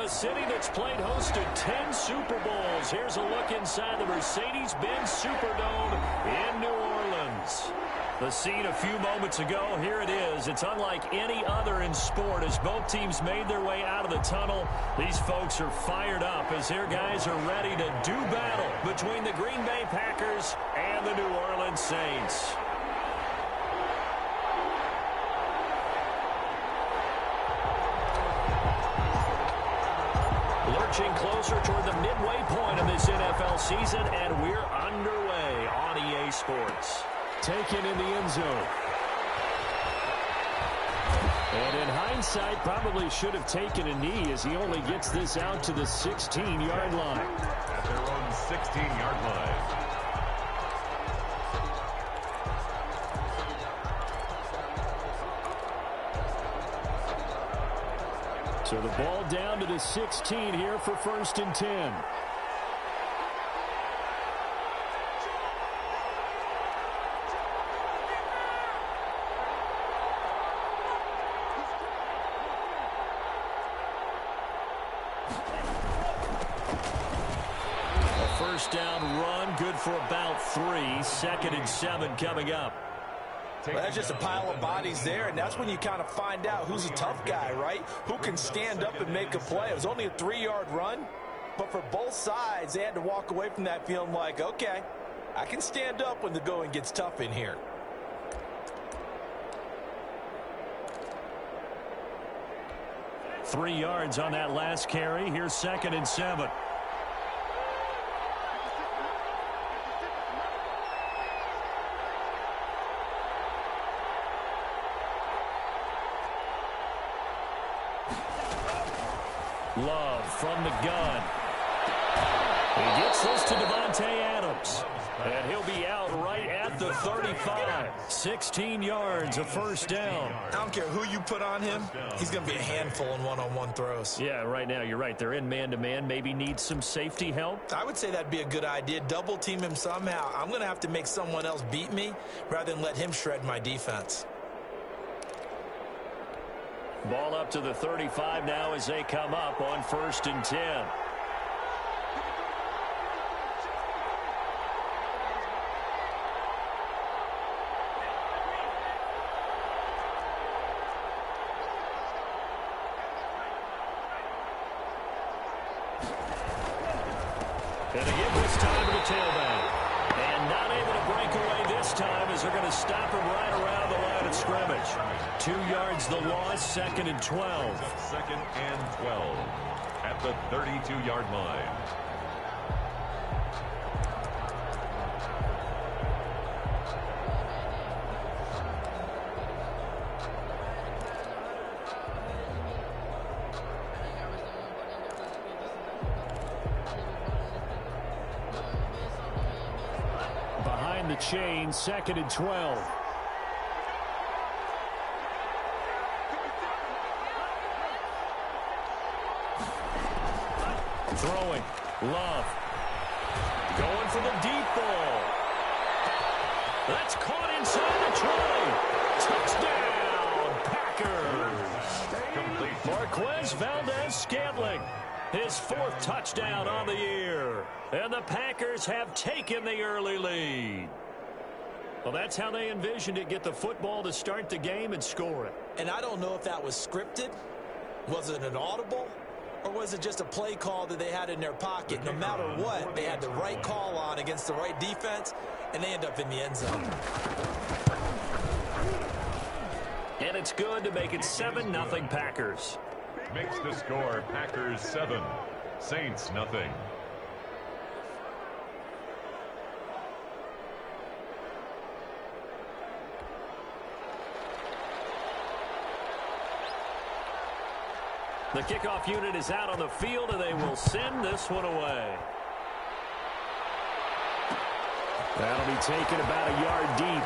a city that's played host to 10 Super Bowls. Here's a look inside the Mercedes-Benz Superdome in New Orleans. The scene a few moments ago, here it is. It's unlike any other in sport as both teams made their way out of the tunnel. These folks are fired up as their guys are ready to do battle between the Green Bay Packers and the New Orleans Saints. Lurching closer toward the midway point of this NFL season, and we're underway on EA Sports. Taken in the end zone. And in hindsight, probably should have taken a knee as he only gets this out to the 16-yard line. At their own 16-yard line. So the ball down to the 16 here for 1st and 10. First down run, good for about 3. 2nd and 7 coming up. Well, that's just a pile of bodies there, and that's when you kind of find out who's a tough guy, right? Who can stand up and make a play. It was only a 3-yard run, but for both sides, they had to walk away from that feeling like, okay, I can stand up when the going gets tough in here. Three yards on that last carry. Here's 2nd and 7. Love from the gun. He gets this to Devontae Adams. And he'll be out right at the 35. 16 yards, a first down. I don't care who you put on him. He's going to be a handful in one-on-one throws. Yeah, right now you're right. They're in man-to-man. Maybe need some safety help. I would say that'd be a good idea. Double team him somehow. I'm going to have to make someone else beat me rather than let him shred my defense. Ball up to the 35 now as they come up on 1st and 10. And again this time to the tailback. And not able to break away this time as they're going to stop him right around the line of scrimmage. 2 yards the loss, 2nd and 12. 2nd and 12 at the 32-yard line. Behind the chain, 2nd and 12. Throwing. Love. Going for the deep ball. That's caught inside the 20. Touchdown, Packers. Marquez Valdez-Scantling. His 4th touchdown on the year. And the Packers have taken the early lead. Well, that's how they envisioned it. Get the football to start the game and score it. And I don't know if that was scripted. Was it an audible? Or was it just a play call that they had in their pocket? No matter what, they had the right call on against the right defense, and they end up in the end zone. And it's good to make it 7-0 Packers. Makes the score Packers 7, Saints nothing. The kickoff unit is out on the field, and they will send this one away. That'll be taken about a yard deep.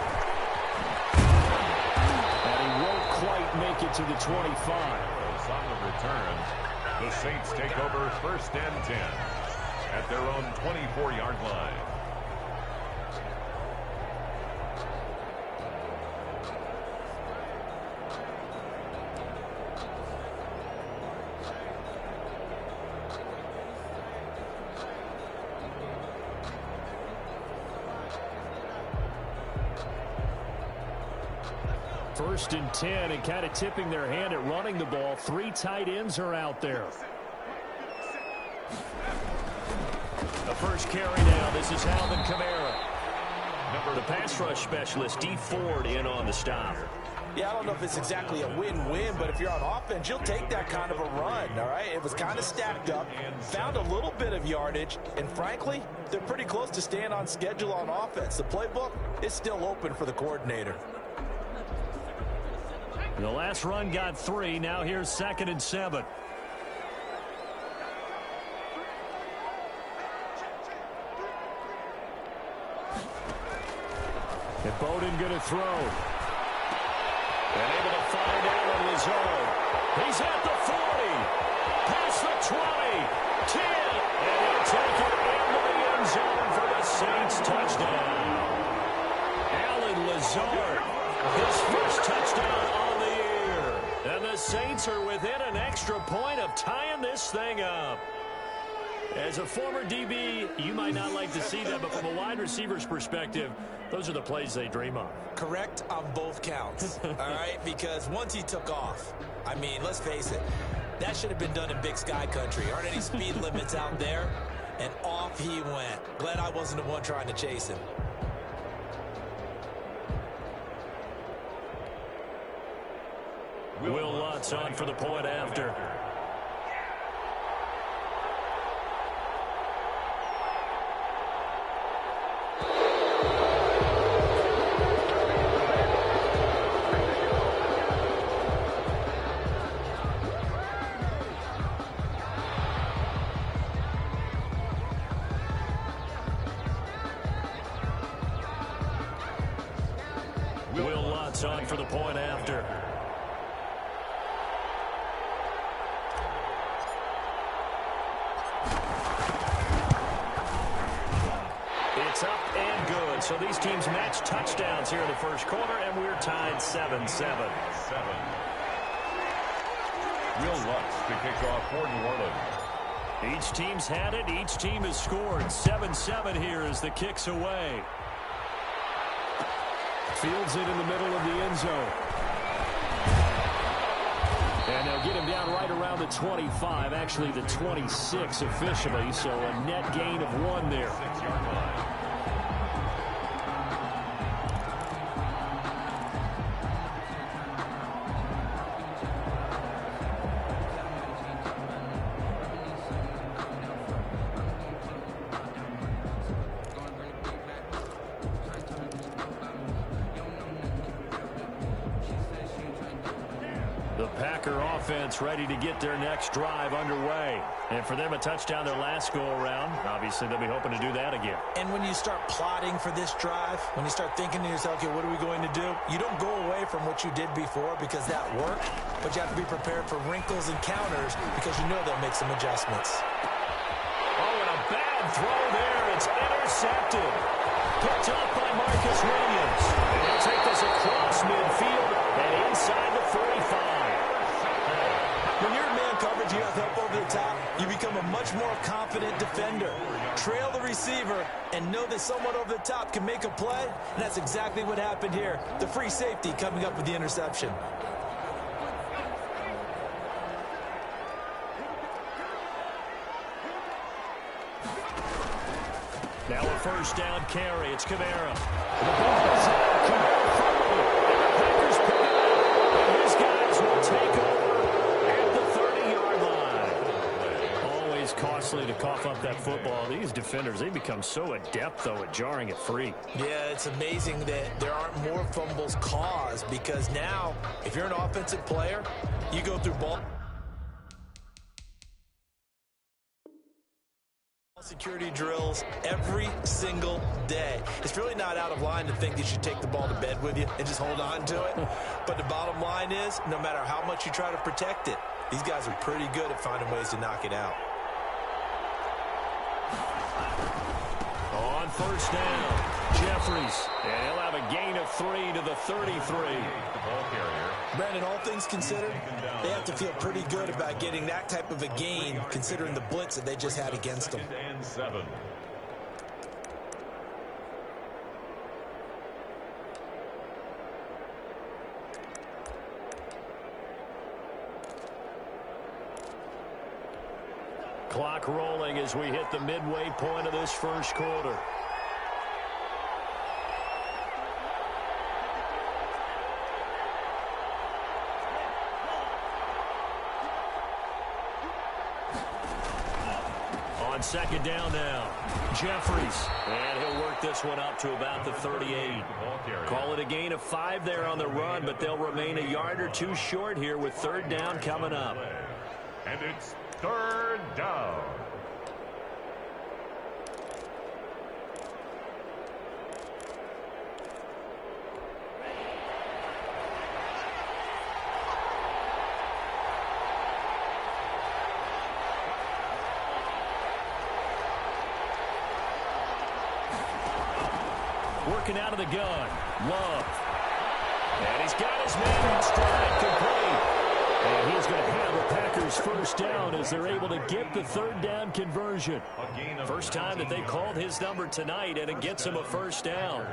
And he won't quite make it to the 25. On the return, the Saints take over 1st and 10 at their own 24-yard line. First and 10, and kind of tipping their hand at running the ball. 3 tight ends are out there. The first carry now. This is Alvin Kamara. The pass rush specialist, D. Ford, in on the stop. Yeah, I don't know if it's exactly a win-win, but if you're on offense, you'll take that kind of a run, all right? It was kind of stacked up, found a little bit of yardage, and frankly, they're pretty close to staying on schedule on offense. The playbook is still open for the coordinator. The last run got 3. Now here's 2nd and 7. And Bowden going to throw. And able to find Alan Lazard. He's at the 40. Past the 20. 10. And he'll take it into the end zone for the Saints touchdown. Alan Lazard, his first touchdown on the year. And the Saints are within an extra point of tying this thing up. As a former DB, you might not like to see that, but from a wide receiver's perspective, those are the plays they dream of. Correct on both counts, all right? Because once he took off, I mean, let's face it, that should have been done in Big Sky country. Aren't any speed limits out there? And off he went. Glad I wasn't the one trying to chase him. Will Lutz on for the point after. Will Lutz on for the point after. It's up and good. So these teams match touchdowns here in the first quarter, and we're tied 7-7. Will Lutz to kick off for New Orleans. Each team's had it. Each team has scored. 7-7 here as the kick's away. Fields it in the middle of the end zone. And they'll get him down right around the 25, actually the 26 officially, so a net gain of 1 there. 6-yard line. Offense ready to get their next drive underway. And for them, a touchdown their last go-around. Obviously, they'll be hoping to do that again. And when you start plotting for this drive, when you start thinking to yourself, okay, what are we going to do? You don't go away from what you did before because that worked, but you have to be prepared for wrinkles and counters because you know they'll make some adjustments. Oh, and a bad throw there. It's intercepted. Picked up by Marcus Williams. And he'll take this across midfield and inside the 45. When you're in man coverage, you have help over the top, you become a much more confident defender. Trail the receiver and know that someone over the top can make a play, and that's exactly what happened here. The free safety coming up with the interception. Now a first down carry. It's Kamara. The ball is out. Kamara fumbling. And the Packers pick it up. And his guys will take over at the 30-yard line. Always costly to cough up that football. These defenders, they become so adept, though, at jarring it free. Yeah, it's amazing that there aren't more fumbles caused because now, if you're an offensive player, you go through ball security drills every single day. It's really not out of line to think you should take the ball to bed with you and just hold on to it. But the bottom line is, no matter how much you try to protect it, these guys are pretty good at finding ways to knock it out. On first down, Jeffries. And he'll have a gain of 3 to the 33. The ball carrier. Brandon, all things considered, they have to feel pretty good about getting that type of a gain considering the blitz that they just had against them. 2nd and 7. Clock rolling as we hit the midway point of this first quarter. On second down now, Jeffries. And he'll work this one up to about the 38. Call it a gain of 5 there on the run, but they'll remain a yard or two short here with third down coming up. And it's third down. Working out of the gun, Love. And he's got his man in stride, complete. And he's going to have the Packers first down as they're able to get the third down conversion. First time that they called his number tonight, and it gets him a first down.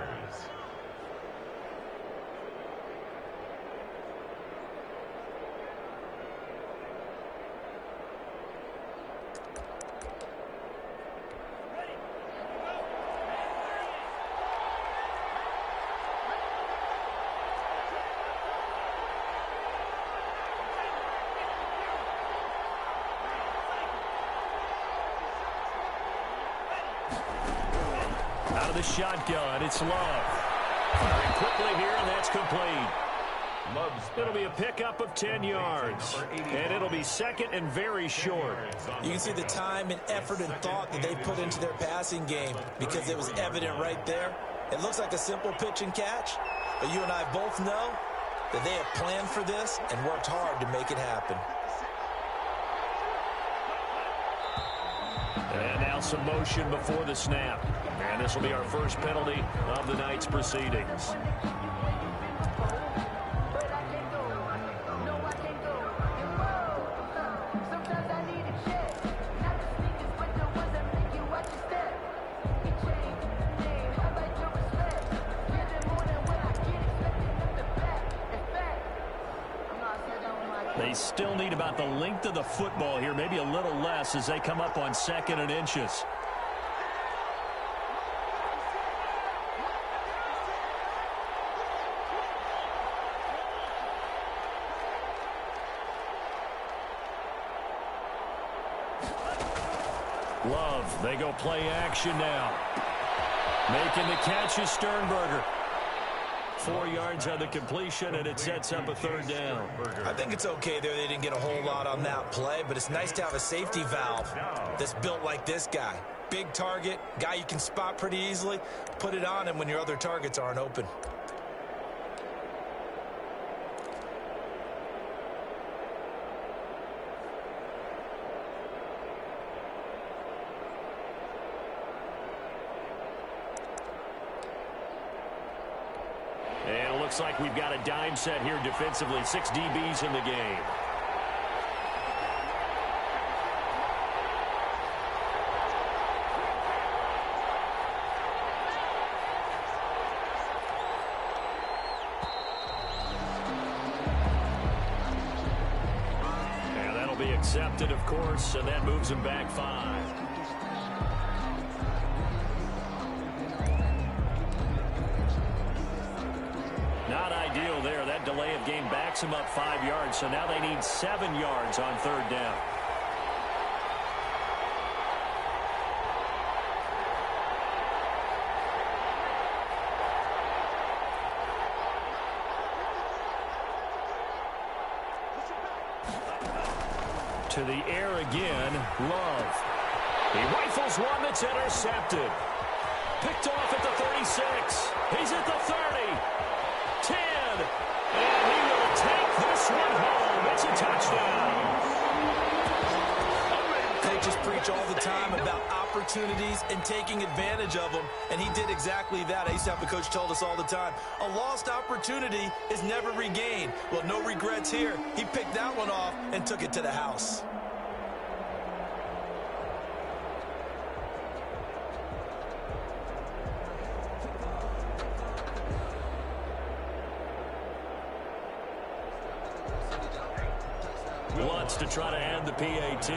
Out of the shotgun, it's Love. Firing quickly here, and that's complete. It'll be a pickup of 10 yards, and it'll be second and very short. You can see the time and effort and thought that they put into their passing game because it was evident right there. It looks like a simple pitch and catch, but you and I both know that they have planned for this and worked hard to make it happen. And now some motion before the snap. And this will be our first penalty of the night's proceedings. They still need about the length of the football here, maybe a little less as they come up on second and inches. Love, they go play action now. Making the catch is Sternberger. 4 yards on the completion, and it sets up a third down. I think it's okay there. They didn't get a whole lot on that play, but it's nice to have a safety valve that's built like this guy. Big target, guy you can spot pretty easily. Put it on him when your other targets aren't open. And it looks like we've got a dime set here defensively. 6 DBs in the game. And that'll be accepted, of course, and that moves him back 5. Not ideal there. That delay of game backs him up 5 yards, so now they need 7 yards on third down. To the air again, Love. He rifles one that's intercepted. Picked off at the 36. He's at the 30. 10, and he will take this one home. It's a touchdown. Coaches preach all the time about opportunities and taking advantage of them, and he did exactly that. I used to have a coach told us all the time, a lost opportunity is never regained. Well, no regrets here. He picked that one off and took it to the house. Wants to try to add the PAT.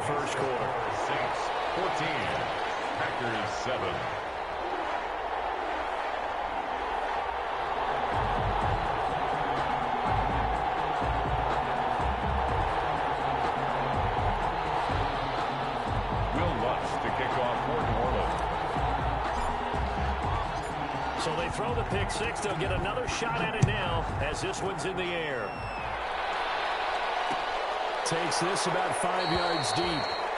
the first quarter. Saints 14, Packers 7. So they throw the pick six. They'll get another shot at it now as this one's in the air. Takes this about 5 yards deep.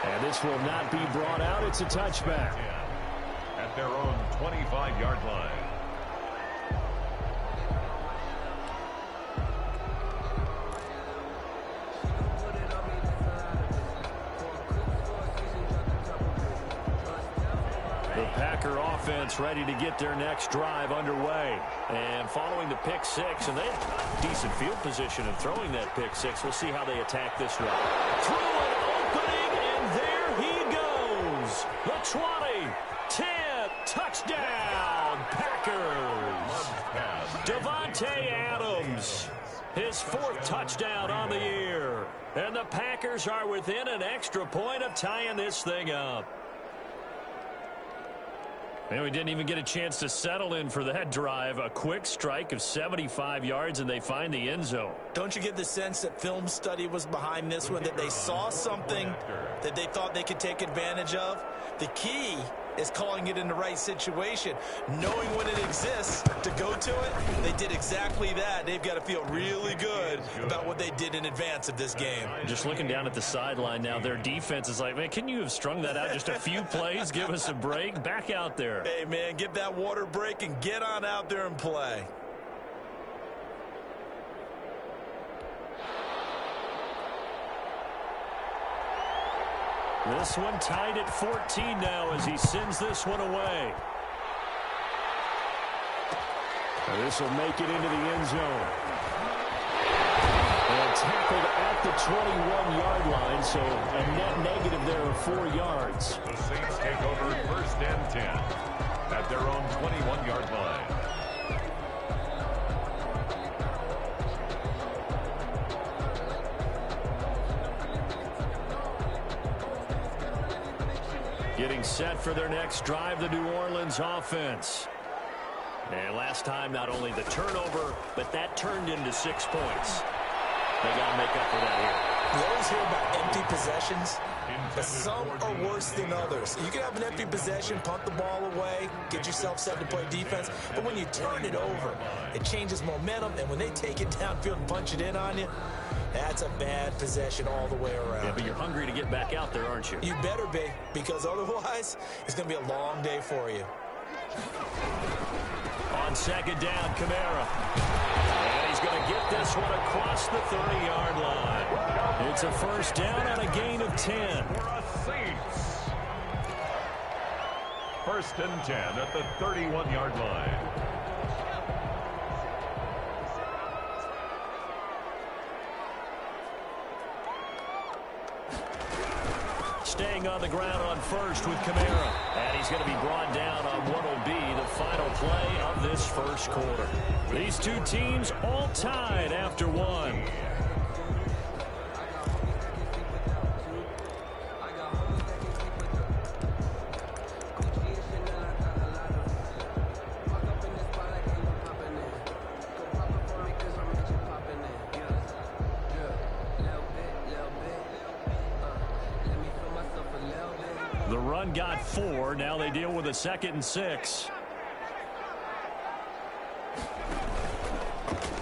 And this will not be brought out. It's a touchback. At their own 25-yard line. Packer offense ready to get their next drive underway. And following the pick six, and they have decent field position in throwing that pick six. We'll see how they attack this drive. Through an opening, and there he goes. The 20, 10, touchdown, Packers. Davante Adams, his 4th touchdown on the year. And the Packers are within an extra point of tying this thing up. And we didn't even get a chance to settle in for that drive. A quick strike of 75 yards, and they find the end zone. Don't you get the sense that film study was behind this one, that they saw something that they thought they could take advantage of? The key is calling it in the right situation, knowing when it exists to go to it. They did exactly that. They've got to feel really good about what they did in advance of this game. Just looking down at the sideline now, their defense is like, man, can you have strung that out just a few plays? Give us a break. Back out there. Hey, man, give that water break and get on out there and play. This one tied at 14 now as he sends this one away. This will make it into the end zone. And tackled at the 21-yard line, so a net negative there of 4 yards. The Saints take over 1st and 10 at their own 21-yard line. Getting set for their next drive, the New Orleans offense. And last time, not only the turnover, but that turned into 6 points. They got to make up for that here. You always hear about empty possessions, but some are worse than others. You can have an empty possession, punt the ball away, get yourself set to play defense, but when you turn it over, it changes momentum, and when they take it downfield and punch it in on you, that's a bad possession all the way around. Yeah, but you're hungry to get back out there, aren't you? You better be, because otherwise, it's going to be a long day for you. On 2nd down, Kamara. And he's going to get this one across the 30-yard line. It's a 1st down on a gain of 10. For a Saints. 1st and 10 at the 31-yard line. Staying on the ground on 1st with Kamara. And he's going to be brought down on what will be the final play of this 1st quarter. These two teams all tied after 1. The run got 4. Now they deal with a 2nd and 6.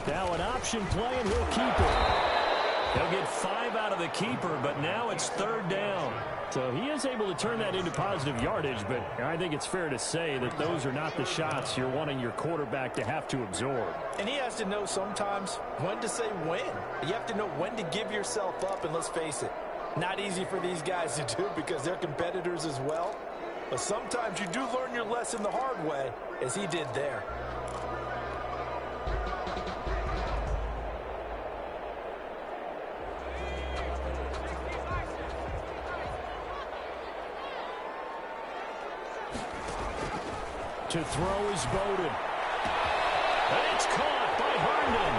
Now an option play, and he'll keep it. He'll get 5 out of the keeper, but now it's 3rd down. So he is able to turn that into positive yardage, but I think it's fair to say that those are not the shots you're wanting your quarterback to have to absorb. And he has to know sometimes when to say when. You have to know when to give yourself up, and let's face it, not easy for these guys to do because they're competitors as well. But sometimes you do learn your lesson the hard way, as he did there. To throw is Bowden. And it's caught by Herndon.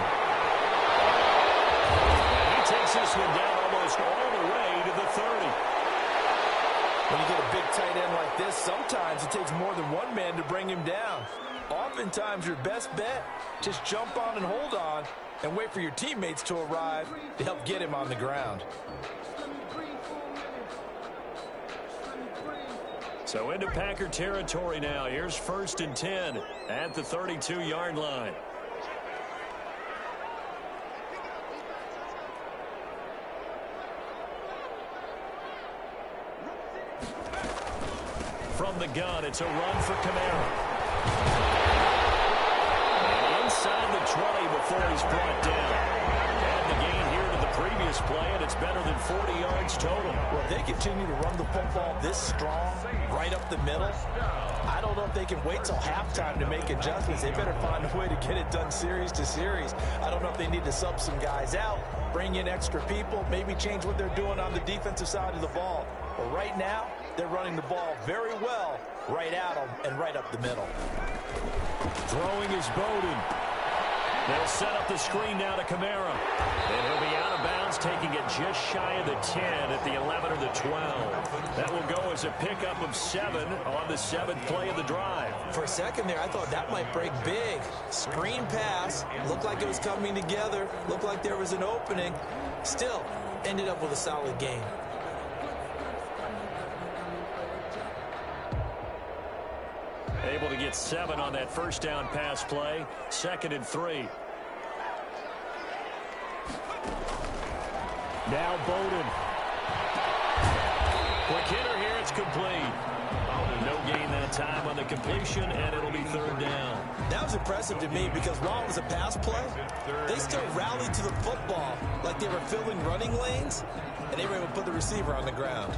And he takes this one down almost all the way to the 30. When you get a big tight end like this, sometimes it takes more than one man to bring him down. Oftentimes, your best bet, just jump on and hold on and wait for your teammates to arrive to help get him on the ground. So into Packer territory now. Here's 1st and 10 at the 32-yard line. From the gun, it's a run for Kamara. And inside the 20 before he's brought down. And the gain here to the previous play, and it's better than 40 yards total. Well, if they continue to run the football this strong, right up the middle, I don't know if they can wait till halftime to make adjustments. They better find a way to get it done series to series. I don't know if they need to sub some guys out, bring in extra people, maybe change what they're doing on the defensive side of the ball. But right now, they're running the ball very well right at them and right up the middle. Throwing is Bowden. They'll set up the screen now to Kamara. And he'll be out of bounds, taking it just shy of the 10 at the 11 or the 12. That will go as a pickup of 7 on the 7th play of the drive. For a second there, I thought that might break big. Screen pass. Looked like it was coming together. Looked like there was an opening. Still, ended up with a solid gain. Able to get 7 on that first down pass play. 2nd and 3. Now Bowden. Quick hitter here. It's complete. No gain that time on the completion, and it'll be 3rd down. That was impressive to me because while it was a pass play, they still rallied to the football like they were filling running lanes, and they were able to put the receiver on the ground.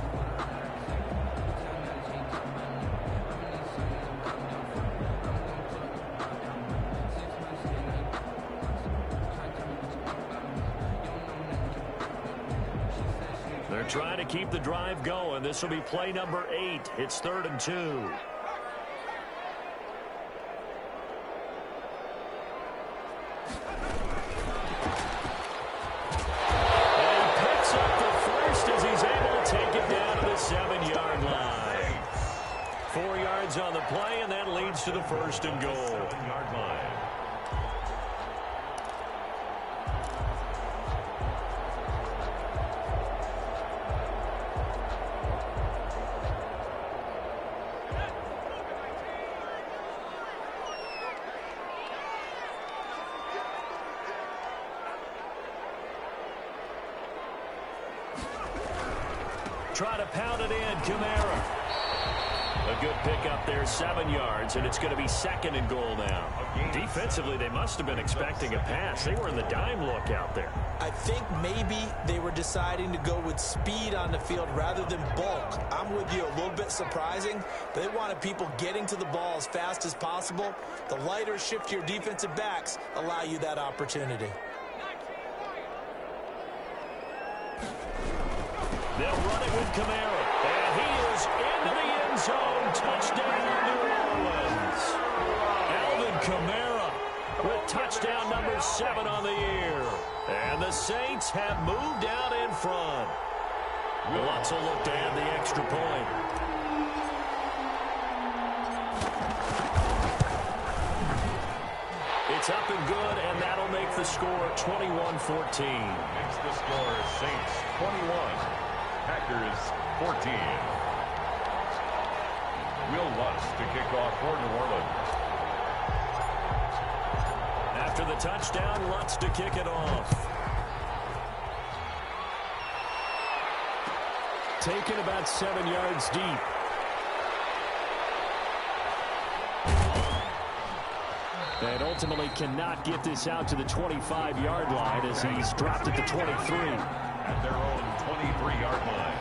They're trying to keep the drive going. This will be play number 8. It's 3rd and 2. And he picks up the first as he's able to take it down to the 7-yard line. 4 yards on the play, and that leads to the 1st and goal. 7-yard line. Try to pound it in, Kamara. A good pickup there, 7 yards, and it's going to be 2nd and goal now. Defensively, they must have been expecting a pass. They were in the dime look out there. I think maybe they were deciding to go with speed on the field rather than bulk. I'm with you, a little bit surprising. They wanted people getting to the ball as fast as possible. The lighter, shiftier defensive backs allow you that opportunity. They'll run it with Kamara. And he is into the end zone. Touchdown, New Orleans. Alvin Kamara with touchdown number 7 on the year. And the Saints have moved out in front. Lutz will look to add the extra point. It's up and good, and that'll make the score 21-14. Makes the score Saints 21. Packers 14. Will Lutz to kick off for New Orleans. After the touchdown, Lutz to kick it off. Taken about 7 yards deep. And ultimately cannot get this out to the 25-yard line as he's dropped at the 23. At their own 23-yard line.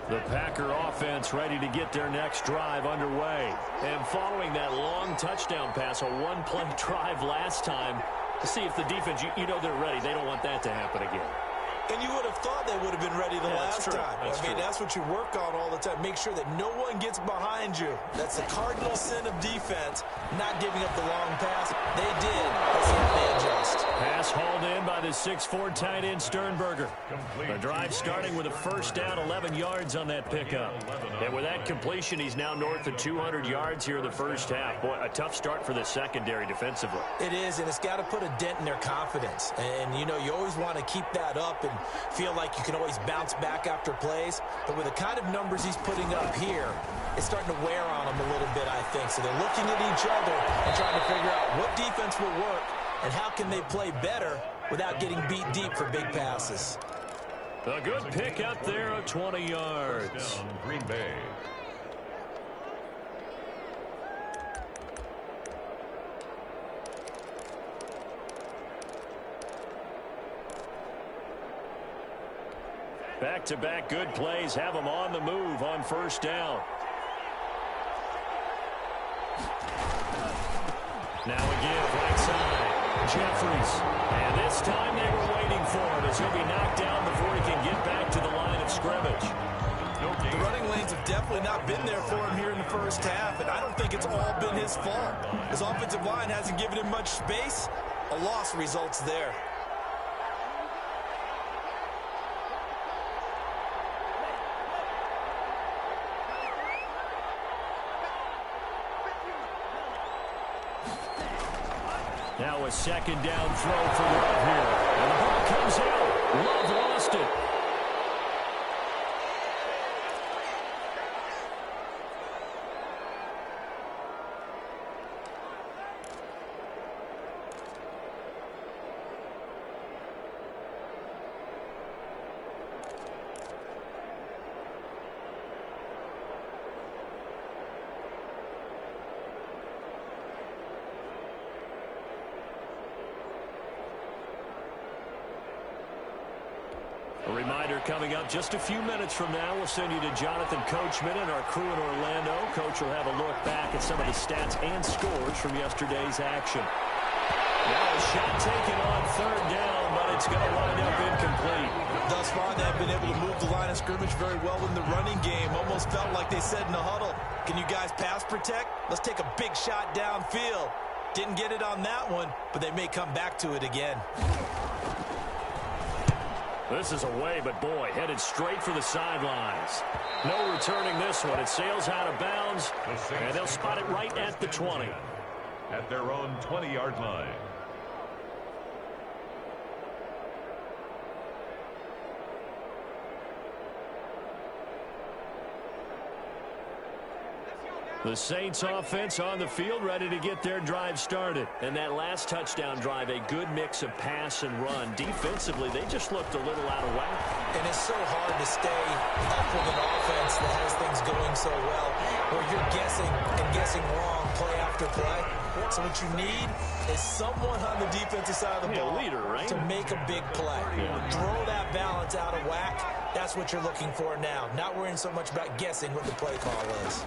The Packer offense ready to get their next drive underway. And following that long touchdown pass, a one-play drive last time, to see if the defense, you know they're ready. They don't want that to happen again. And you would have thought they would have been ready the last time. That's what you work on all the time. Make sure that no one gets behind you. That's the cardinal sin of defense, not giving up the long pass. They did. Let's see how they adjust. Pass hauled in by the 6'4" tight end Sternberger. The drive starting with a first down, 11 yards on that pickup. And with that completion, he's now north of 200 yards here in the first half. Boy, a tough start for the secondary defensively. It is, and it's got to put a dent in their confidence. And, you know, you always want to keep that up and feel like you can always bounce back after plays. But with the kind of numbers he's putting up here, it's starting to wear on them a little bit, I think. So they're looking at each other and trying to figure out what defense will work and how can they play better without getting beat deep for big passes. A good pick up there of 20 yards. Green Bay. Back-to-back good plays have them on the move on first down. Now again, right side, Jeffries. And this time they were waiting for him as he'll be knocked down before he can get back to the line of scrimmage. The running lanes have definitely not been there for him here in the first half, and I don't think it's all been his fault. His offensive line hasn't given him much space. A loss results there. Now a second down throw for Love here. And the ball comes out. Love lost it. A reminder coming up just a few minutes from now. We'll send you to Jonathan Coachman and our crew in Orlando. Coach will have a look back at some of the stats and scores from yesterday's action. Now a shot taken on third down, but it's going to wind up incomplete. Thus far, they've been able to move the line of scrimmage very well in the running game. Almost felt like they said in the huddle, can you guys pass protect? Let's take a big shot downfield. Didn't get it on that one, but they may come back to it again. This is away, but boy, headed straight for the sidelines. No returning this one. It sails out of bounds, and they'll spot it right at the 20. At their own 20-yard line. The Saints offense on the field, ready to get their drive started. And that last touchdown drive, a good mix of pass and run. Defensively, they just looked a little out of whack. And it's so hard to stay up with an offense that has things going so well, where you're guessing and guessing wrong play after play. So what you need is someone on the defensive side of the ball leader, right? to make a big play. Throw that balance out of whack. That's what you're looking for now. Not worrying so much about guessing what the play call is.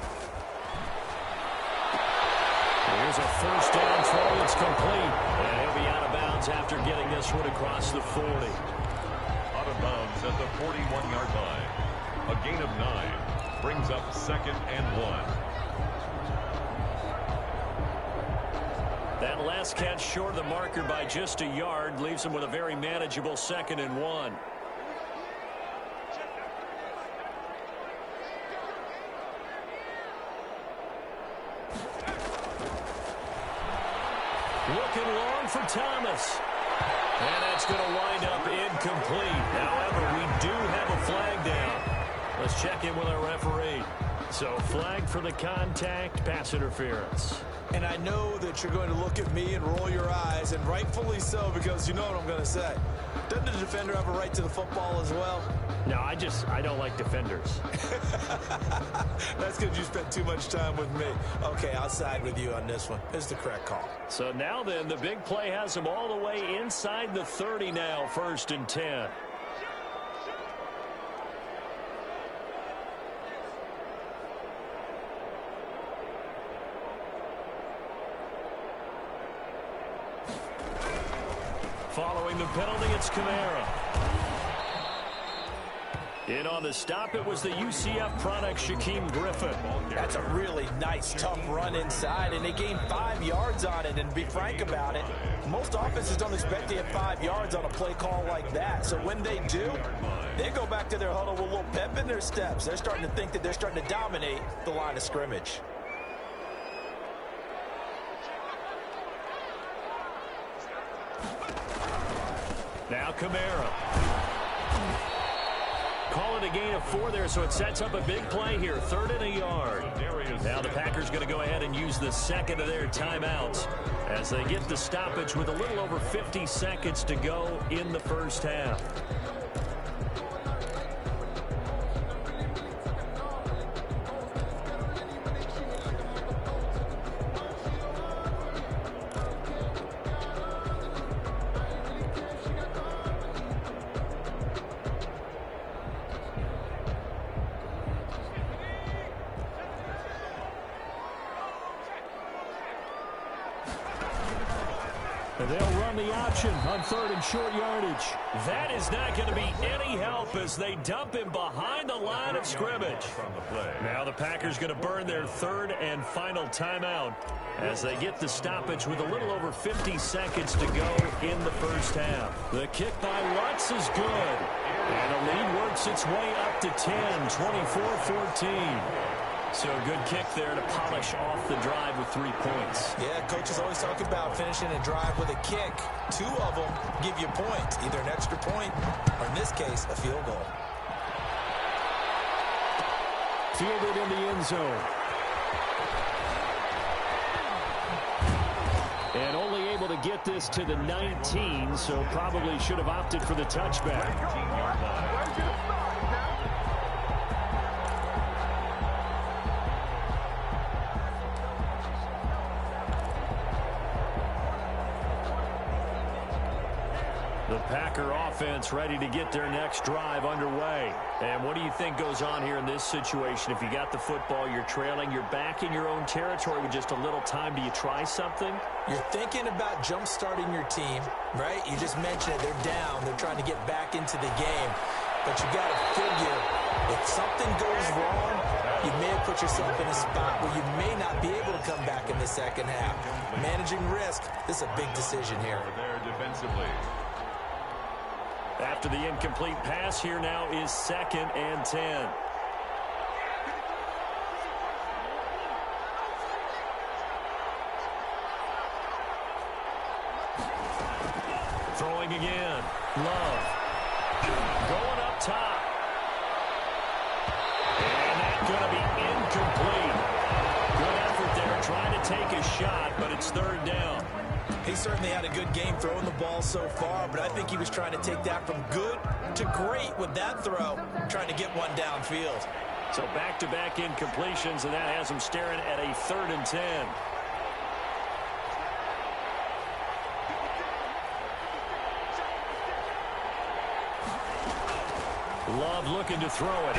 Here's a first down throw. It's complete. And he'll be out of bounds after getting this one across the 40. Out of bounds at the 41-yard line. A gain of 9 brings up 2nd and 1. That last catch short of the marker by just a yard leaves him with a very manageable 2nd and 1. Looking long for Thomas. And that's going to wind up incomplete. However, we do have a flag down. Let's check in with our referee. So, flag for the contact, pass interference. And I know that you're going to look at me and roll your eyes, and rightfully so, because you know what I'm going to say. Doesn't the defender have a right to the football as well? No, I don't like defenders. That's because you spent too much time with me. Okay, I'll side with you on this one. It's the correct call. So now then, the big play has them all the way inside the 30 now, 1st and 10. Following the penalty, it's Kamara. In on the stop, it was the UCF product, Shaquem Griffin. That's a really nice, tough run inside, and they gained 5 yards on it. And to be frank about it, most offenses don't expect to get 5 yards on a play call like that. So when they do, they go back to their huddle with a little pep in their steps. They're starting to think that they're starting to dominate the line of scrimmage. Now Kamara. Call it a gain of 4 there, so it sets up a big play here. 3rd and a yard. Now the Packers going to go ahead and use the second of their timeouts as they get the stoppage with a little over 50 seconds to go in the first half. And they'll run the option on 3rd and short yardage. That is not going to be any help as they dump him behind the line of scrimmage. Now the Packers going to burn their 3rd and final timeout as they get the stoppage with a little over 50 seconds to go in the first half. The kick by Lutz is good. And the lead works its way up to 10, 24-14. So a good kick there to polish off the drive with 3 points. Yeah, coaches always talk about finishing a drive with a kick. 2 of them give you points, either an extra point or, in this case, a field goal. Fielded in the end zone. And only able to get this to the 19, so probably should have opted for the touchback. The Packer offense ready to get their next drive underway. And what do you think goes on here in this situation? If you got the football, you're trailing, you're back in your own territory with just a little time. Do you try something? You're thinking about jump-starting your team, right? You just mentioned it. They're down. They're trying to get back into the game. But you got to figure, if something goes wrong, you may have put yourself in a spot where you may not be able to come back in the second half. Managing risk, this is a big decision here. There defensively. After the incomplete pass, here now is 2nd and 10. Throwing again. Love. Going up top. And that's going to be incomplete. Good effort there trying to take a shot, but it's 3rd down. He certainly had a good game throwing the ball so far, but I think he was trying to take that from good to great with that throw, trying to get one downfield. So back-to-back incompletions, and that has him staring at a 3rd and 10. Love looking to throw it.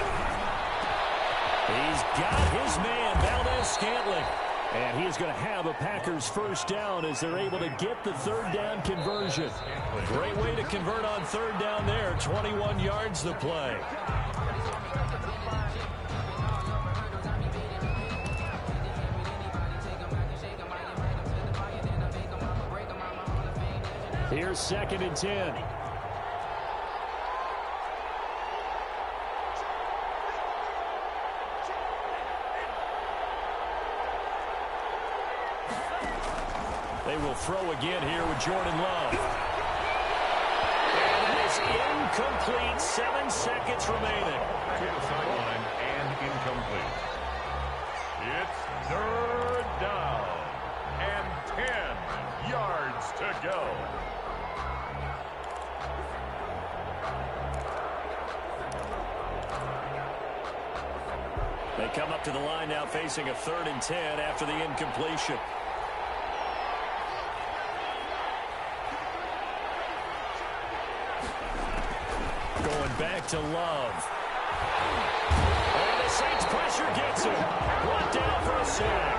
He's got his man, Valdez-Scantling. And he is going to have a Packers first down as they're able to get the 3rd down conversion. Great way to convert on 3rd down there. 21 yards the play. Here's 2nd and 10. They will throw again here with Jordan Love. And it is incomplete. 7 seconds remaining. To the sideline and incomplete. It's 3rd down and 10 yards to go. They come up to the line now facing a 3rd and 10 after the incompletion. Going back to Love. And the Saints pressure gets him. Brought down for a sack.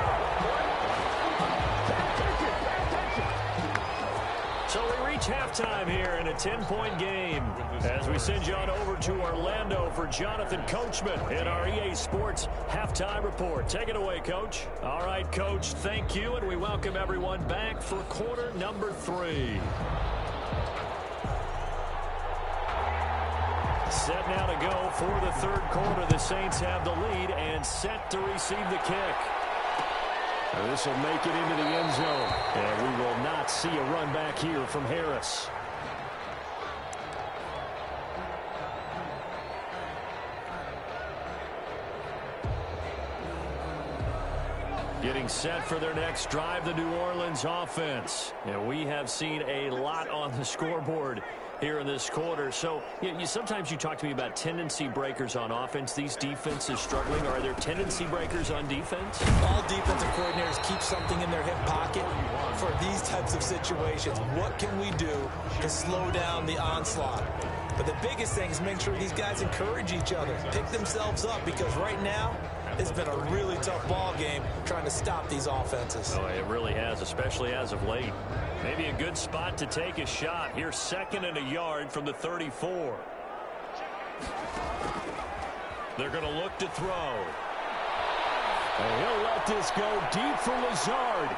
So we reach halftime. halftime here in a 10-point game as we send you on over to Orlando for Jonathan Coachman in our EA Sports Halftime Report. Take it away, Coach. All right, Coach, thank you, and we welcome everyone back for quarter number 3. Set now to go for the third quarter. The Saints have the lead and set to receive the kick. This will make it into the end zone, and we will not see a run back here from Harris. Getting set for their next drive, the New Orleans offense. And we have seen a lot on the scoreboard here in this quarter. So sometimes you talk to me about tendency breakers on offense. These defenses struggling. Are there tendency breakers on defense? All defensive coordinators keep something in their hip pocket for these types of situations. What can we do to slow down the onslaught? But the biggest thing is make sure these guys encourage each other, pick themselves up, because right now it's been a really tough ball game trying to stop these offenses. Oh, it really has, especially as of late. Maybe a good spot to take a shot. Here's 2nd and a yard from the 34. They're going to look to throw. And he'll let this go deep for Lazard.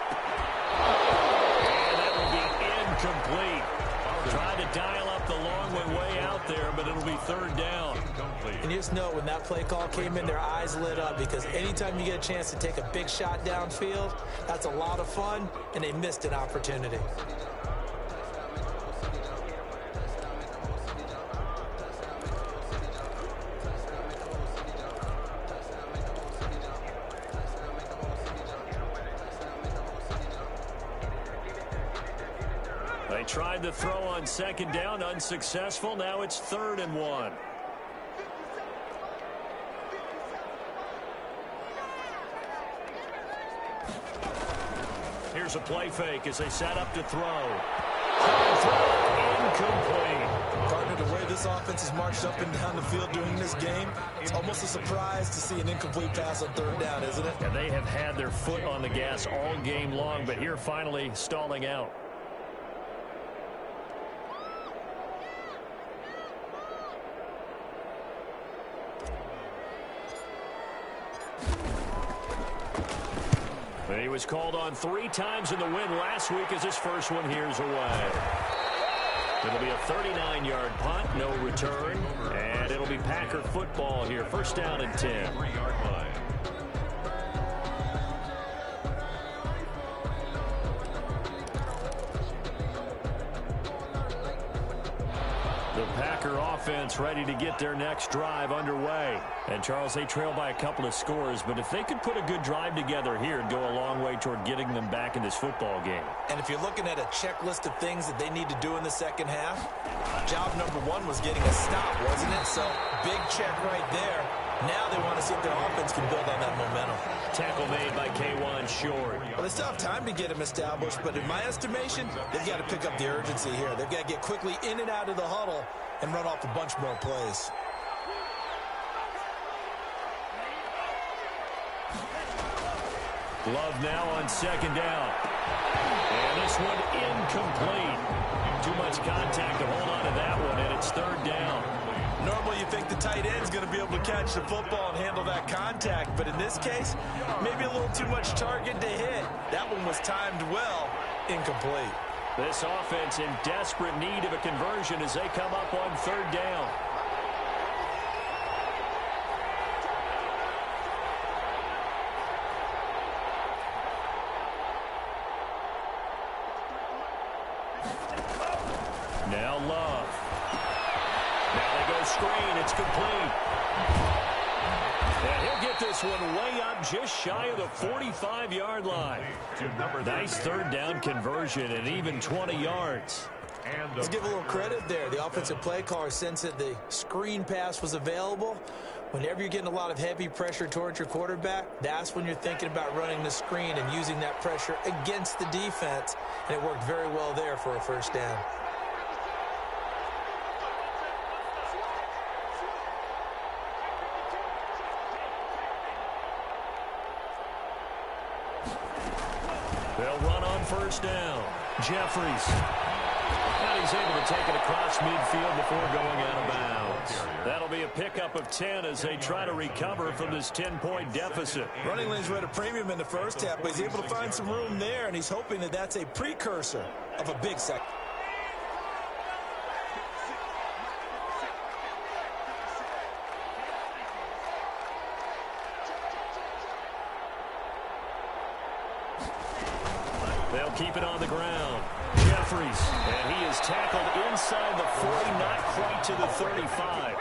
And that will be incomplete. Tried to dial up the long way out there, but it'll be 3rd down. And you just know when that play call came in, their eyes lit up, because anytime you get a chance to take a big shot downfield, that's a lot of fun, and they missed an opportunity. They tried the throw on 2nd down, unsuccessful. Now it's 3rd and 1. Here's a play fake as they set up to throw. Incomplete. Partner, the way this offense has marched up and down the field during this game, it's almost a surprise to see an incomplete pass on 3rd down, isn't it? And they have had their foot on the gas all game long, but here finally stalling out. He was called on 3 times in the win last week as his first one here's away. It'll be a 39-yard punt, no return, and it'll be Packer football here. 1st down and 10. 3-yard line. The Packer offense ready to get their next drive underway. And, Charles, they trail by a couple of scores, but if they could put a good drive together here, it'd go a long way toward getting them back in this football game. And if you're looking at a checklist of things that they need to do in the second half, job number 1 was getting a stop, wasn't it? So, big check right there. Now they want to see if their offense can build on that momentum. Tackle made by K1 short. Well, they still have time to get him established, but in my estimation, they've got to pick up the urgency here. They've got to get quickly in and out of the huddle and run off a bunch more plays. Love now on 2nd down. And this one incomplete. Too much contact to hold on to that one, and it's 3rd down. Normally you think the tight end's going to be able to catch the football and handle that contact, but in this case, maybe a little too much target to hit. That one was timed well, incomplete. This offense in desperate need of a conversion as they come up on 3rd down. Now Love. Now they go screen. It's complete. And he'll get this one way up just shy of the 45-yard line. Nice 3rd down conversion and even 20 yards. Let's give a little credit there. The offensive play caller sensed that the screen pass was available. Whenever you're getting a lot of heavy pressure towards your quarterback, that's when you're thinking about running the screen and using that pressure against the defense. And it worked very well there for a 1st down. They'll run on 1st down. Jeffries. And he's able to take it across midfield before going out of bounds. That'll be a pickup of 10 as they try to recover from this 10-point deficit. Running lanes were at a premium in the first half, but he's able to find some room there, and he's hoping that that's a precursor of a big second. They'll keep it on the ground. Jeffries, and he is tackled inside the 40, not quite to the 35.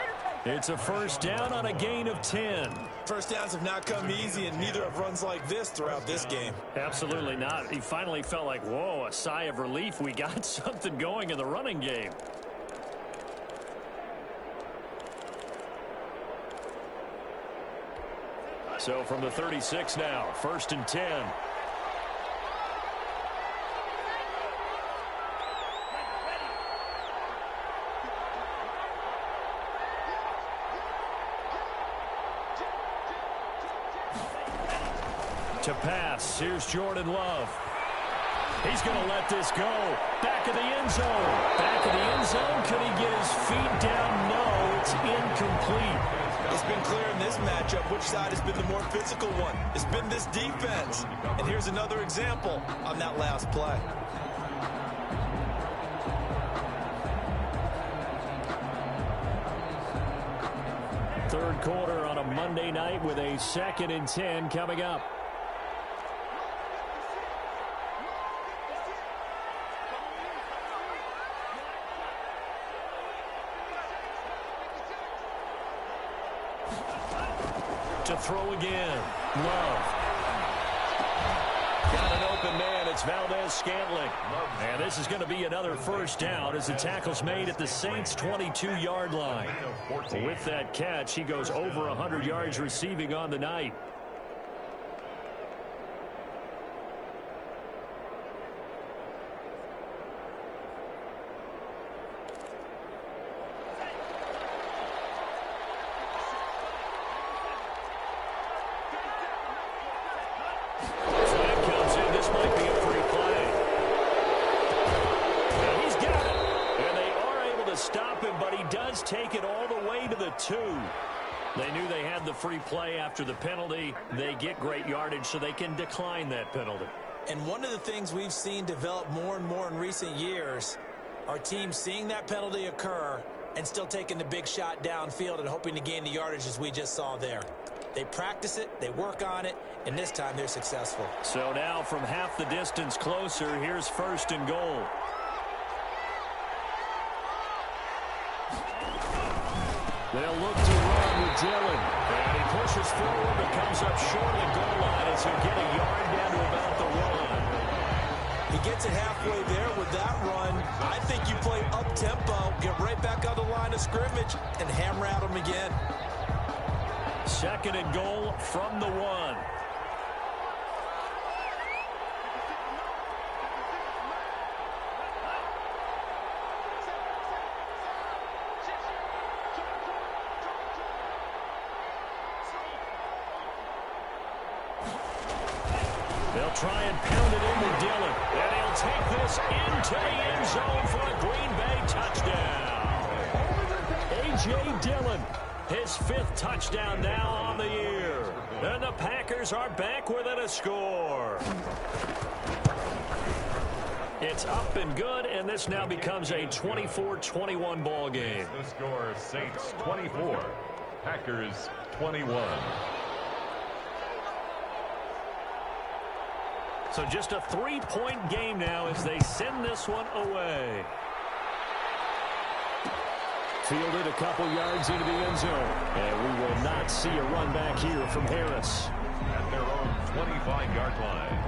It's a first down on a gain of 10. First downs have not come easy, and neither have runs like this throughout this game. Absolutely not. He finally felt like, whoa, a sigh of relief. We got something going in the running game. So from the 36 now, first and 10. To pass, here's Jordan Love. He's going to let this go. Back of the end zone. Back of the end zone. Could he get his feet down? No, it's incomplete. It's been clear in this matchup which side has been the more physical one. It's been this defense. And here's another example on that last play. Third quarter on a Monday night with a 2nd and 10 coming up. To throw again. Love. Got an open man. It's Valdez-Scantling. And this is going to be another first down as the tackle's made at the Saints' 22-yard line. With that catch, he goes over 100 yards receiving on the night. Take it all the way to the 2. They knew they had the free play after the penalty. They get great yardage so they can decline that penalty. And one of the things we've seen develop more and more in recent years are teams seeing that penalty occur and still taking the big shot downfield and hoping to gain the yardage as we just saw there. They practice it, they work on it, and this time they're successful. So now from half the distance closer, here's first and goal. They'll look to run with Dillon. And he pushes forward but comes up short of the goal line as he'll get a yard down to about the 1. He gets it halfway there with that run. I think you play up-tempo, get right back on the line of scrimmage, and hammer at him again. 2nd and goal from the 1. They'll try and pound it into Dillon. And he'll take this into the end zone for a Green Bay touchdown. A.J. Dillon, his 5th touchdown now on the year. And the Packers are back within a score. It's up and good, and this now becomes a 24-21 ball game. The score, Saints 24, Packers 21. So just a 3-point game now as they send this one away. Fielded a couple yards into the end zone. And we will not see a run back here from Harris. At their own 25-yard line.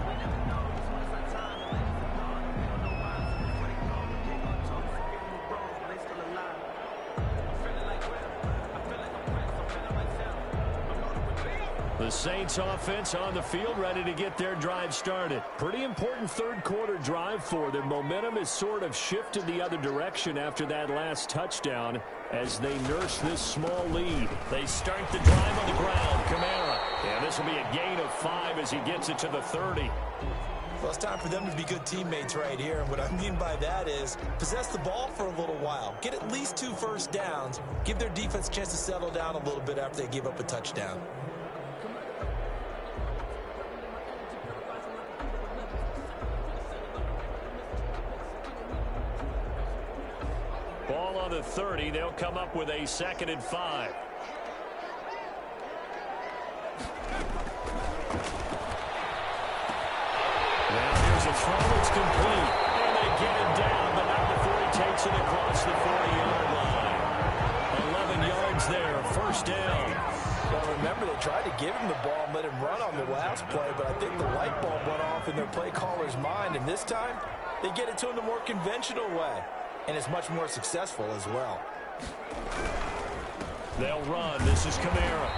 The Saints offense on the field ready to get their drive started. Pretty important third quarter drive for them. Momentum has sort of shifted the other direction after that last touchdown as they nurse this small lead. They start the drive on the ground. Kamara. And this will be a gain of 5 as he gets it to the 30. Well, it's time for them to be good teammates right here. And what I mean by that is possess the ball for a little while. Get at least 2 first downs. Give their defense a chance to settle down a little bit after they give up a touchdown. Ball on the 30. They'll come up with a 2nd and 5. Now here's a throw. It's complete. And they get him down, but not before he takes it across the 40-yard line. 11 yards there. 1st down. Well, remember, they tried to give him the ball and let him run on the last play, but I think the light bulb went off in their play caller's mind, and this time they get it to him the more conventional way, and it's much more successful as well. They'll run. This is Kamara.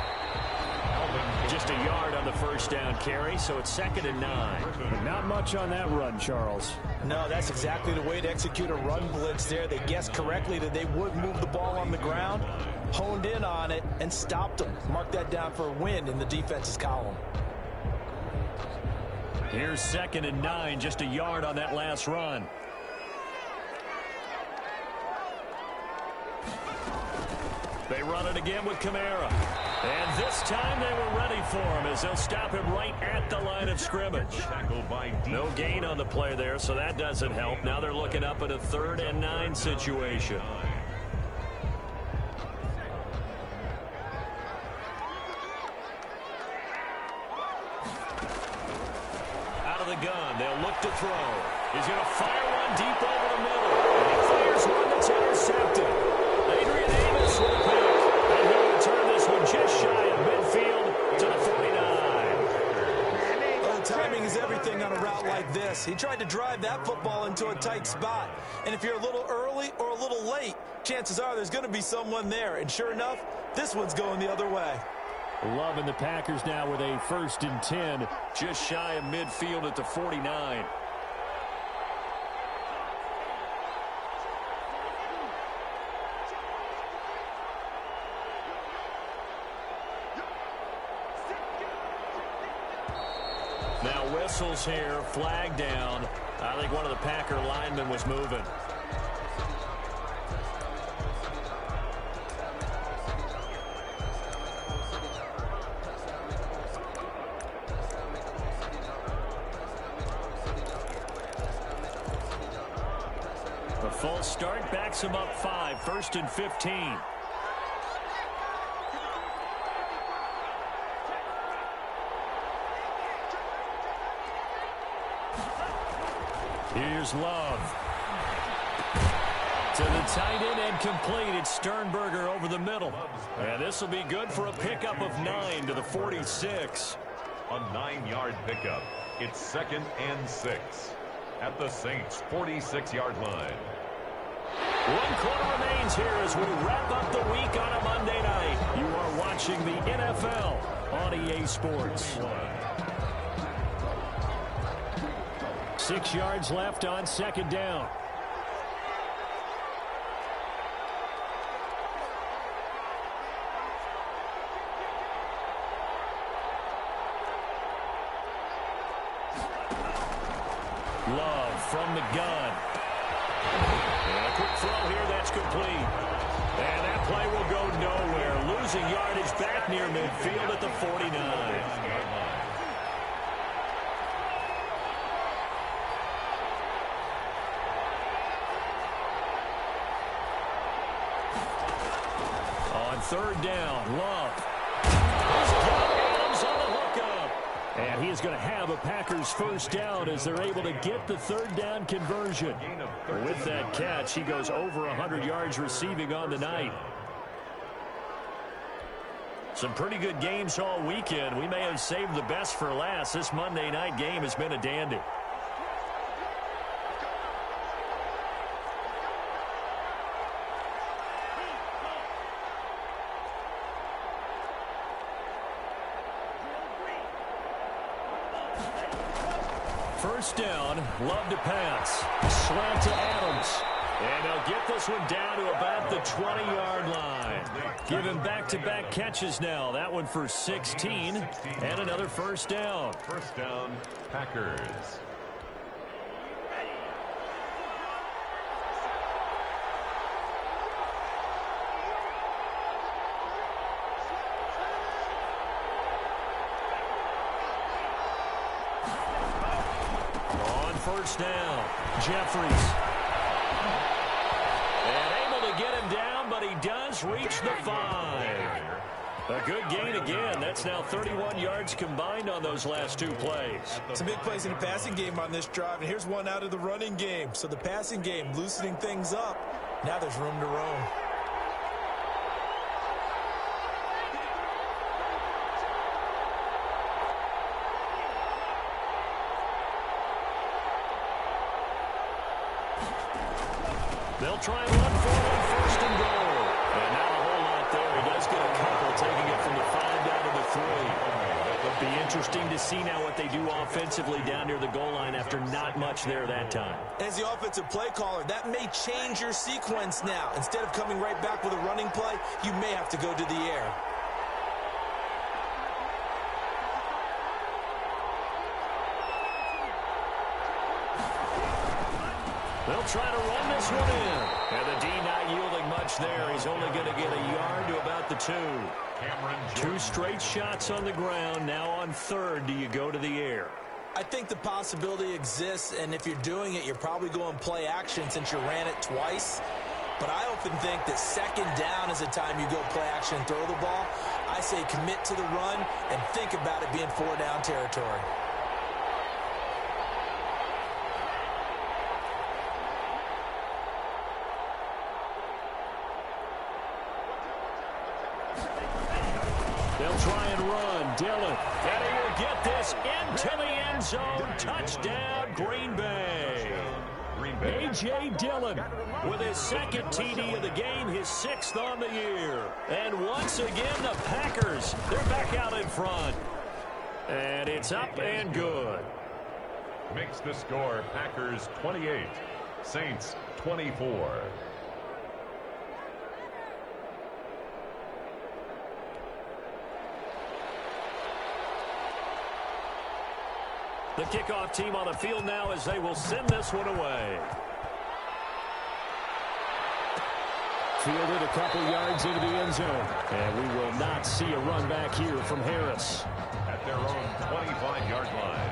Just a yard on the 1st down carry, so it's 2nd and 9. But not much on that run, Charles. No, that's exactly the way to execute a run blitz there. They guessed correctly that they would move the ball on the ground, honed in on it, and stopped them. Mark that down for a win in the defense's column. Here's 2nd and 9, just a yard on that last run. They run it again with Kamara. And this time they were ready for him as they'll stop him right at the line of scrimmage. No gain on the play there, so that doesn't help. Now they're looking up at a 3rd and 9 situation. Out of the gun, they'll look to throw. He's going to fire one deep over the middle. And he fires one that's intercepted. Adrian Amos with a pick. And he'll return this one just shy of midfield to the 49. Well, the timing is everything on a route like this. He tried to drive that football into a tight spot. And if you're a little early or a little late, chances are there's going to be someone there. And sure enough, this one's going the other way. Loving the Packers now with a 1st and 10. Just shy of midfield at the 49. Now whistles here, flag down. I think one of the Packer linemen was moving. The false start backs him up 5, 1st and 15. Here's Love. To the tight end and complete. It's Sternberger over the middle. And this will be good for a pickup of 9 to the 46. A 9-yard pickup. It's 2nd and 6 at the Saints' 46-yard line. 1 quarter remains here as we wrap up the week on a Monday night. You are watching the NFL on EA Sports. 6 yards left on 2nd down. Love from the gun. And a quick throw here, that's complete. And that play will go nowhere. Losing yardage back near midfield at the 49. On 3rd down, Love. He's got Adams on the hookup. And he is going to have a Packers 1st down as they're able to get the 3rd down conversion. With that catch, he goes over 100 yards receiving on the night. Some pretty good games all weekend. We may have saved the best for last. This Monday night game has been a dandy. First down, Love to pass. Slant to Adams. And they'll get this one down to about the 20-yard line. Give him back-to-back catches now. That one for 16 and another first down. First down, Packers. first down. Jeffries. And able to get him down, but he does reach the 5. A good gain again. That's now 31 yards combined on those last 2 plays. Some big plays in the passing game on this drive, and here's one out of the running game. So the passing game loosening things up. Now there's room to roam. They'll try and run forward, first and goal. And not a whole lot there. He does get a couple, taking it from the 5 down to the 3. It'll be interesting to see now what they do offensively down near the goal line after not much there that time. As the offensive play caller, that may change your sequence now. Instead of coming right back with a running play, you may have to go to the air. They'll try to run this one in. And the D not yielding much there. He's only going to get a yard to about the 2. 2 straight shots on the ground. Now on 3rd, do you go to the air? I think the possibility exists, and if you're doing it, you're probably going play action since you ran it twice. But I often think that 2nd down is the time you go play action and throw the ball. I say commit to the run and think about it being 4-down territory. They'll try and run. Dillon. And he will get this into the end zone. Touchdown, Green Bay. A.J. Dillon with his 2nd TD of the game, his 6th on the year. And once again, the Packers, they're back out in front. And it's up and good. Makes the score Packers 28, Saints 24. The kickoff team on the field now as they will send this one away. Fielded a couple yards into the end zone. And we will not see a run back here from Harris. At their own 25-yard line.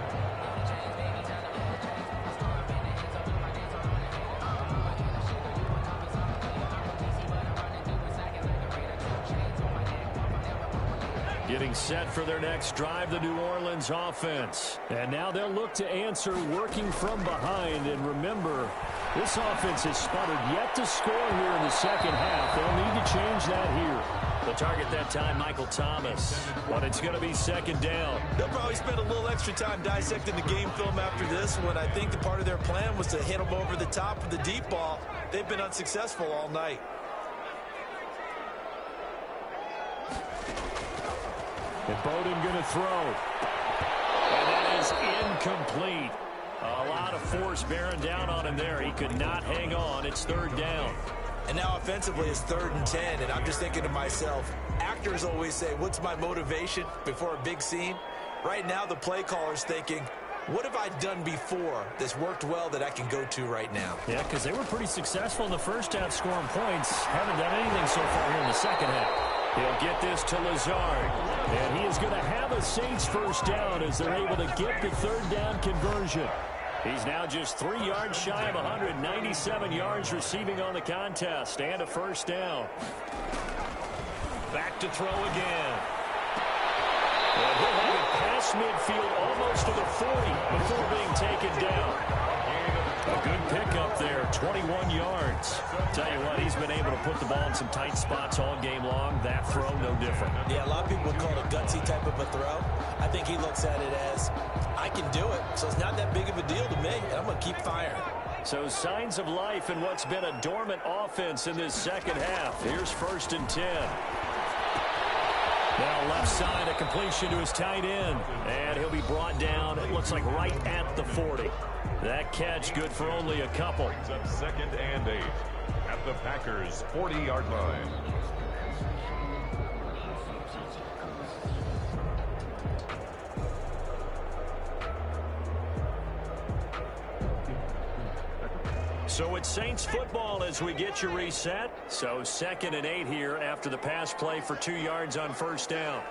Getting set for their next drive, the New Orleans offense. And now they'll look to answer working from behind. And remember, this offense has sputtered yet to score here in the 2nd half. They'll need to change that here. The target that time, Michael Thomas. But it's going to be 2nd down. They'll probably spend a little extra time dissecting the game film after this one. I think the part of their plan was to hit them over the top of the deep ball. They've been unsuccessful all night. And Bowden going to throw. And that is incomplete. A lot of force bearing down on him there. He could not hang on. It's 3rd down. And now offensively it's 3rd and 10. And I'm just thinking to myself, actors always say, what's my motivation before a big scene? Right now the play caller's thinking, what have I done before that's worked well that I can go to right now? Yeah, because they were pretty successful in the first half scoring points. Haven't done anything so far here in the 2nd half. He'll get this to Lazard. And he is going to have a Saints first down as they're able to get the 3rd down conversion. He's now just 3 yards shy of 197 yards receiving on the contest and a first down. Back to throw again. And he'll have it past midfield almost to the 40 before being taken down. A good pickup there, 21 yards. Tell you what, he's been able to put the ball in some tight spots all game long. That throw, no different. Yeah, a lot of people would call it a gutsy type of a throw. I think he looks at it as, I can do it, so it's not that big of a deal to me, and I'm going to keep firing. So signs of life in what's been a dormant offense in this 2nd half. Here's 1st and 10. Now left side, a completion to his tight end. And he'll be brought down, it looks like right at the 40. That catch good for only a couple. Brings up 2nd and 8 at the Packers' 40-yard line. So it's Saints football as we get you reset. So 2nd and 8 here after the pass play for 2 yards on first down.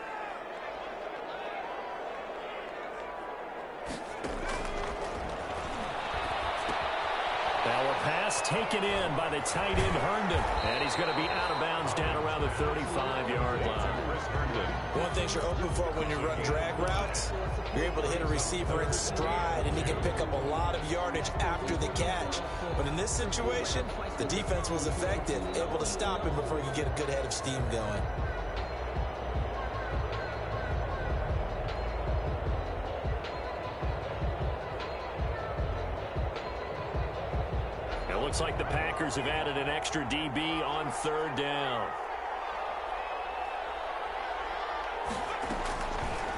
Now a pass taken in by the tight end Herndon. And he's going to be out of bounds down around the 35-yard line. One thing you're hoping for when you run drag routes, you're able to hit a receiver in stride, and he can pick up a lot of yardage after the catch. But in this situation, the defense was effective, able to stop him before he could get a good head of steam going. It looks like the Packers have added an extra DB on third down.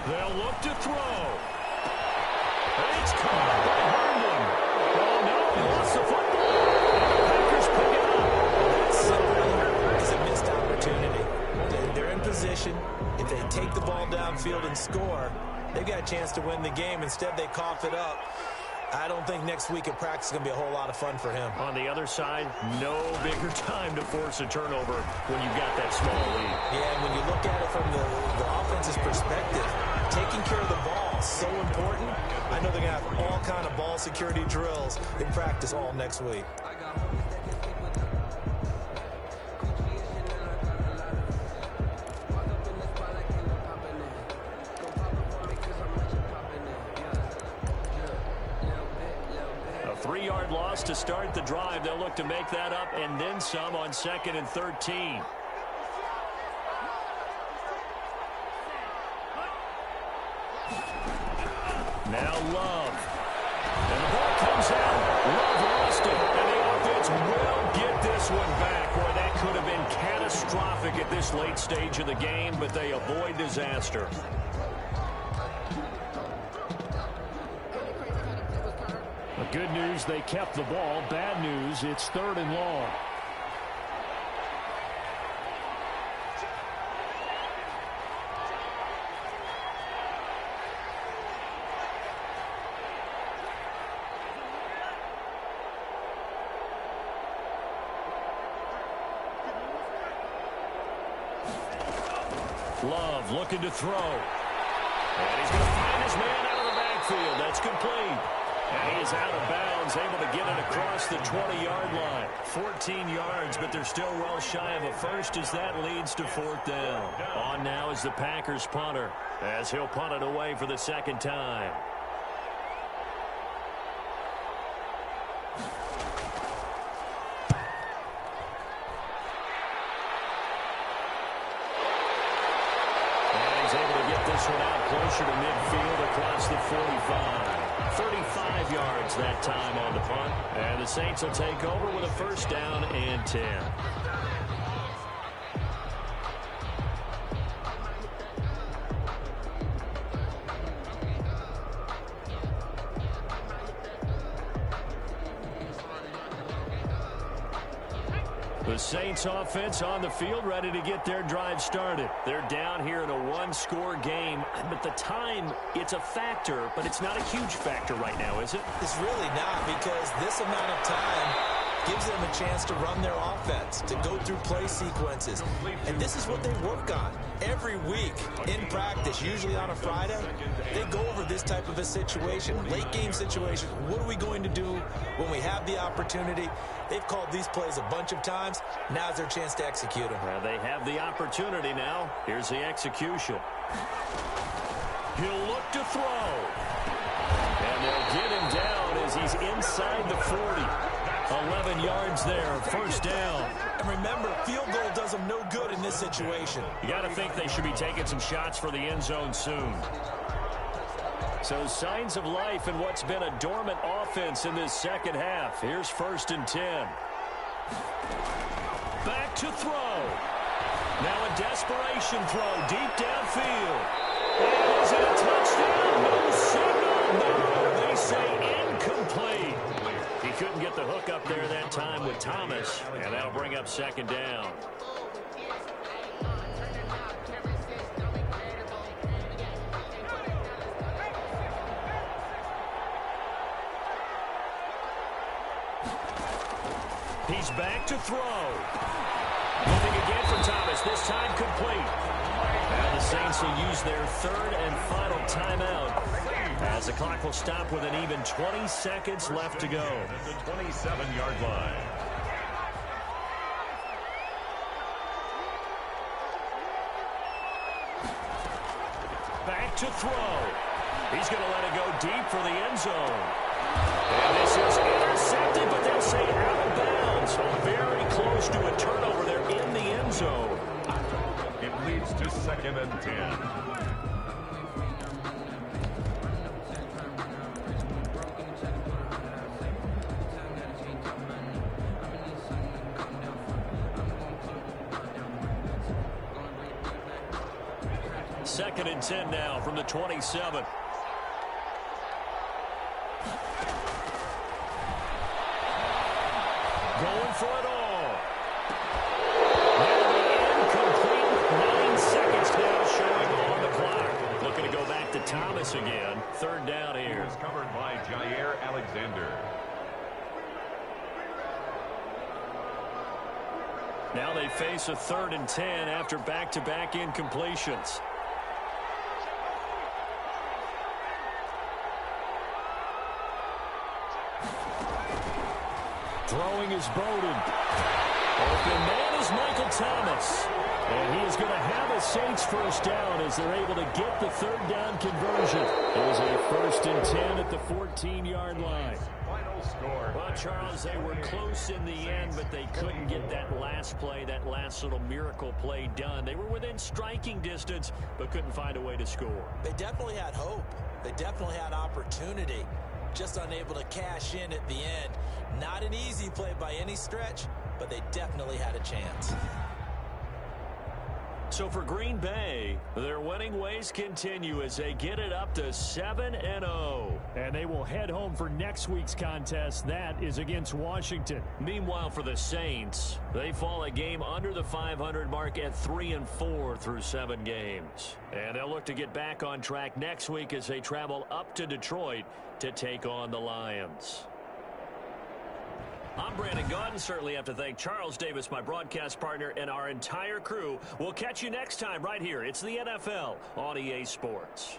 They'll look to throw. It's caught by Herndon. Oh, no, he lost the football. Packers pick it up. That simply is a missed opportunity. They're in position. If they take the ball downfield and score, they've got a chance to win the game. Instead, they cough it up. I don't think next week at practice is going to be a whole lot of fun for him. On the other side, no bigger time to force a turnover when you've got that small lead. Yeah, and when you look at it from the offense's perspective, taking care of the ball is so important. I know they're going to have all kind of ball security drills in practice all next week. A 3-yard loss to start the drive. They'll look to make that up and then some on 2nd and 13. Now Love. And the ball comes out. Love lost it. And the offense will get this one back. Boy, that could have been catastrophic at this late stage of the game, but they avoid disaster. Good news, they kept the ball. Bad news, it's 3rd and long. Love looking to throw. And he's going to find his man out of the backfield. That's complete. And he is out of bounds, able to get it across the 20-yard line. 14 yards, but they're still well shy of a first as that leads to 4th down. On now is the Packers punter as he'll punt it away for the second time. And he's able to get this one out closer to midfield across the 45. 35 yards that time on the punt. And the Saints will take over with a 1st down and 10. The Saints offense on the field ready to get their drive started. They're down here in a 1-score game, but the time, it's a factor, but it's not a huge factor right now, is it? It's really not, because this amount of time gives them a chance to run their offense, to go through play sequences. And this is what they work on every week in practice, usually on a Friday. They go over this type of a situation, late game situation. What are we going to do when we have the opportunity? They've called these plays a bunch of times. Now's their chance to execute them. Well, they have the opportunity now. Here's the execution. He'll look to throw. And they'll get him down as he's inside the 40. 11 yards there, 1st down. And remember, field goal does them no good in this situation. You got to think they should be taking some shots for the end zone soon. So signs of life in what's been a dormant offense in this second half. Here's 1st and 10. Back to throw. Now a desperation throw deep downfield. And is it a touchdown? No signal. No, they say incomplete. He couldn't get the hook up there that time with Thomas, and that'll bring up 2nd down. He's back to throw. Looking again for Thomas, this time complete. And the Saints will use their 3rd and final timeout as as the clock will stop with an even 20 seconds left to go. At the 27-yard line. Back to throw. He's going to let it go deep for the end zone. And this is intercepted, but they'll say out of bounds. So very close to a turnover there in the end zone. It leads to 2nd and 10. Second and 10 now from the 27. Going for it all. Incomplete. 9 seconds now showing on the clock. Looking to go back to Thomas again. 3rd down here. It's covered by Jair Alexander. Now they face a 3rd and 10 after back-to-back incompletions. Throwing is Bowden. Open man is Michael Thomas. And he is going to have a Saints first down as they're able to get the 3rd down conversion. It was a 1st and 10 at the 14-yard line. Final score. Well, Charles, they were close in the end, but they couldn't get that last play, that last little miracle play done. They were within striking distance, but couldn't find a way to score. They definitely had hope. They definitely had opportunity. Just unable to cash in at the end. Not an easy play by any stretch, but they definitely had a chance. So for Green Bay, their winning ways continue as they get it up to 7-0. And they will head home for next week's contest. That is against Washington. Meanwhile, for the Saints, they fall a game under the 500 mark at 3-4 through 7 games. And they'll look to get back on track next week as they travel up to Detroit to take on the Lions. I'm Brandon Gaudin. Certainly have to thank Charles Davis, my broadcast partner, and our entire crew. We'll catch you next time right here. It's the NFL on EA Sports.